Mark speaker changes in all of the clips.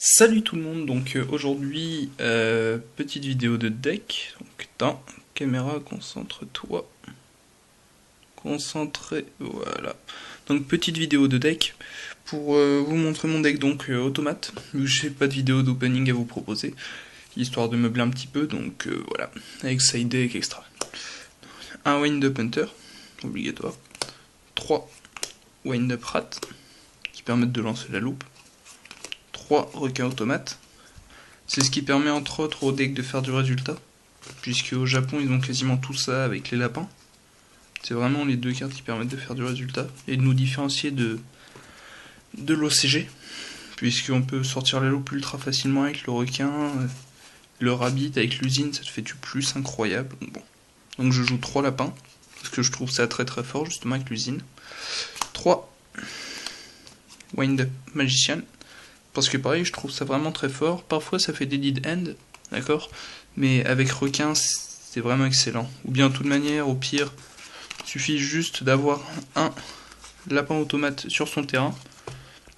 Speaker 1: Salut tout le monde, donc aujourd'hui, petite vidéo de deck. Donc, caméra, concentre-toi. Concentré, voilà. Donc, petite vidéo de deck pour vous montrer mon deck donc automate. J'ai pas de vidéo d'opening à vous proposer, histoire de meubler un petit peu, donc voilà. Avec side deck extra. Un wind-up hunter, obligatoire. 3 wind-up rat, qui permettent de lancer la loupe. 3 requins automates. C'est ce qui permet entre autres au deck de faire du résultat, puisque au Japon ils ont quasiment tout ça avec les lapins. C'est vraiment les deux cartes qui permettent de faire du résultat et de nous différencier de l'OCG, puisqu'on peut sortir la loupe ultra facilement avec le requin, le rabbit avec l'usine, ça te fait du plus incroyable. Bon. Donc je joue 3 lapins, parce que je trouve ça très très fort justement avec l'usine. 3 Wind Up Magician, parce que pareil, je trouve ça vraiment très fort. Parfois ça fait des lead end, d'accord, mais avec requin, c'est vraiment excellent. Ou bien de toute manière, au pire, il suffit juste d'avoir un lapin automate sur son terrain,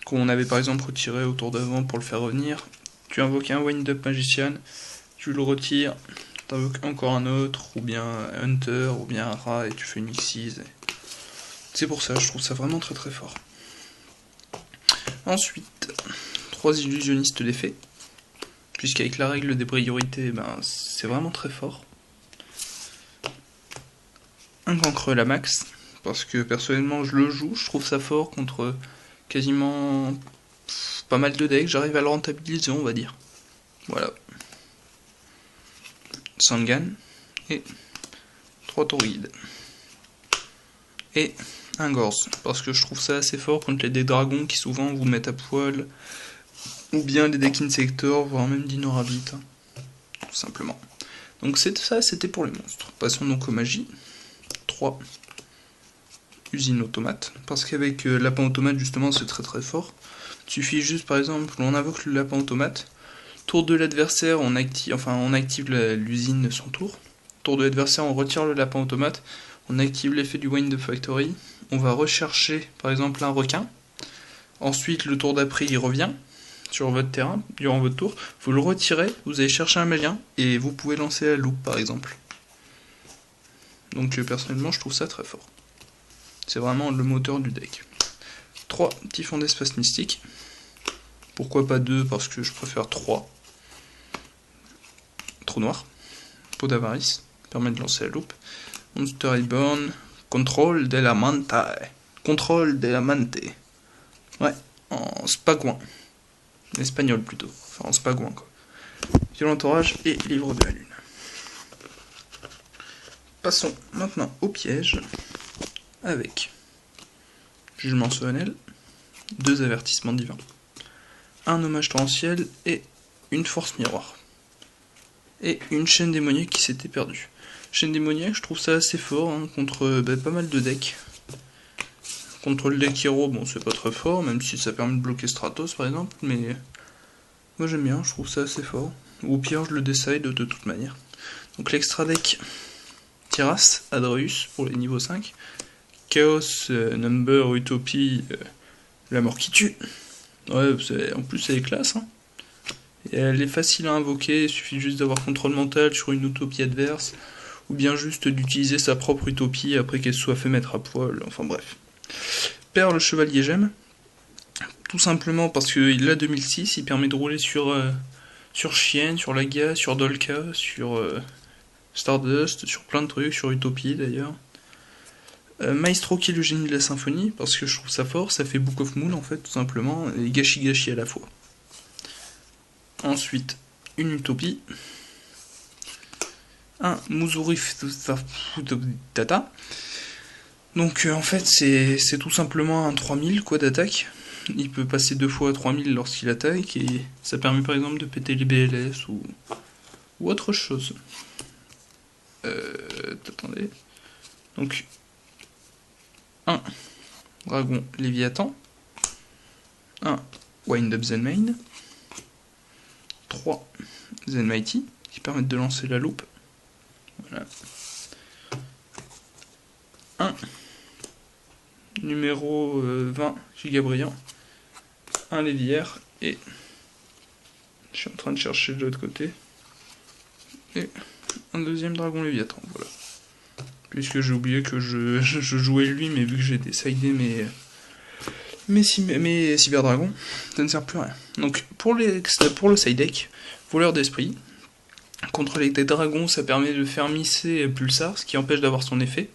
Speaker 1: qu'on avait par exemple retiré au tour d'avant pour le faire revenir. Tu invoques un Wind-Up Magician, tu le retires, tu invoques encore un autre, ou bien un Hunter, ou bien un rat, et tu fais une Xyz. C'est pour ça, je trouve ça vraiment très très fort. Ensuite, 3 illusionnistes d'effet, puisqu'avec la règle des priorités, ben, c'est vraiment très fort. Un cancre la max, parce que personnellement je le joue, je trouve ça fort contre quasiment pas mal de decks, j'arrive à le rentabiliser on va dire. Voilà. Sangan et 3 Taureaux. Et un Gorz, parce que je trouve ça assez fort contre les decks dragons qui souvent vous mettent à poil, ou bien les decks insectors, voire même Dino Rabbit, hein, tout simplement. Donc ça c'était pour les monstres. Passons donc aux magies. 3 usine automate, parce qu'avec lapin automate justement c'est très très fort. Il suffit juste par exemple, on invoque le lapin automate, tour de l'adversaire on active l'usine son tour, tour de l'adversaire on retire le lapin automate, on active l'effet du Wind Factory, on va rechercher par exemple un requin, ensuite le tour d'après il revient sur votre terrain, durant votre tour, vous le retirez, vous allez chercher un malien, et vous pouvez lancer la loupe par exemple. Donc personnellement je trouve ça très fort. C'est vraiment le moteur du deck. 3 typhons d'espace mystique. Pourquoi pas 2 parce que je préfère 3. Trou noir. Peau d'avarice. Permet de lancer la loupe. Monster Reborn. Contrôle de la manta. Contrôle de la mante. Ouais, en spagouin. En espagnol plutôt. Enfin en spagouin quoi. Violent orage et livre de la lune. Passons maintenant au piège. Avec jugement solennel. 2 avertissements divins. Un hommage torrentiel et une force miroir. Et une chaîne démoniaque qui s'était perdue. Chaîne démoniaque, je trouve ça assez fort hein, contre pas mal de decks. Contre le deck Hero, bon c'est pas très fort, même si ça permet de bloquer Stratos par exemple, mais moi j'aime bien, je trouve ça assez fort. Ou au pire, je le décide de toute manière. Donc l'extra deck Tiras, Adreus pour les niveaux 5. Chaos, Number, Utopie, la mort qui tue. Ouais, en plus elle est classe. Hein. Et elle est facile à invoquer, il suffit juste d'avoir contrôle mental sur une utopie adverse, ou bien juste d'utiliser sa propre utopie après qu'elle soit fait mettre à poil, enfin bref. Perle Chevalier Gemme, tout simplement parce qu'il a 2006, il permet de rouler sur Chienne, sur Laga, sur Dolka, sur Stardust, sur plein de trucs, sur Utopie d'ailleurs. Maestro qui est le génie de la symphonie, parce que je trouve ça fort, ça fait Book of Moon en fait, tout simplement, et Gashi Gashi à la fois. Ensuite, une utopie. Un Muzurif Data. Donc en fait, c'est tout simplement un 3000 quoi d'attaque. Il peut passer 2 fois à 3000 lorsqu'il attaque, et ça permet par exemple de péter les BLS ou autre chose. Attendez. Donc, un Dragon Léviathan. Un Wind Up Zenmain. 3 Zenmighty, qui permettent de lancer la loupe. Voilà. Un numéro 20 Giga Brillant. Un Léviaire et Je suis en train de chercher de l'autre côté. Et un deuxième dragon Léviathan, voilà. Puisque j'ai oublié que je jouais lui, mais vu que j'ai décidé mes cyberdragons, ça ne sert plus à rien. Donc pour le side deck, voleur d'esprit, contre les dragons, ça permet de faire misser Pulsar, ce qui empêche d'avoir son effet,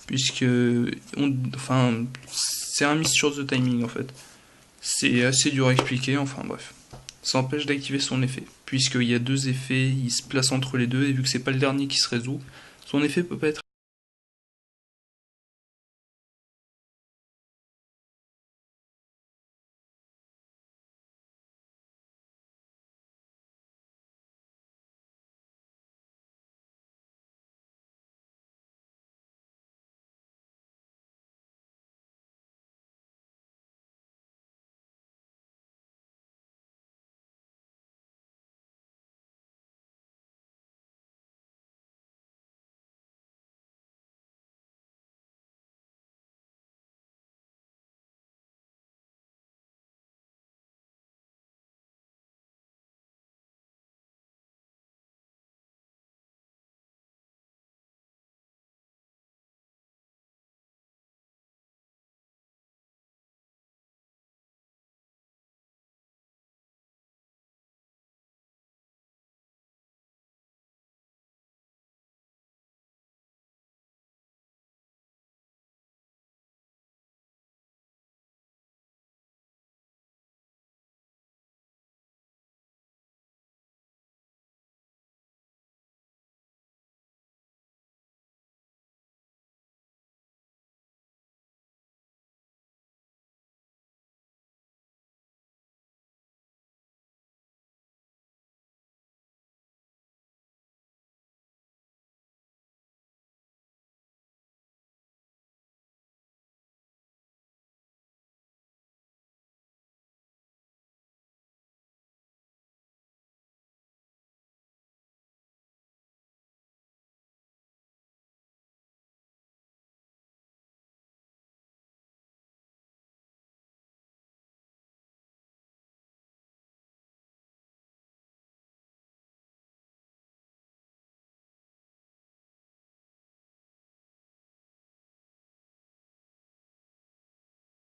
Speaker 1: puisque c'est un miss sur the timing en fait. C'est assez dur à expliquer, enfin bref. Ça empêche d'activer son effet, puisqu'il y a deux effets, il se place entre les deux, et vu que c'est pas le dernier qui se résout, son effet peut pas être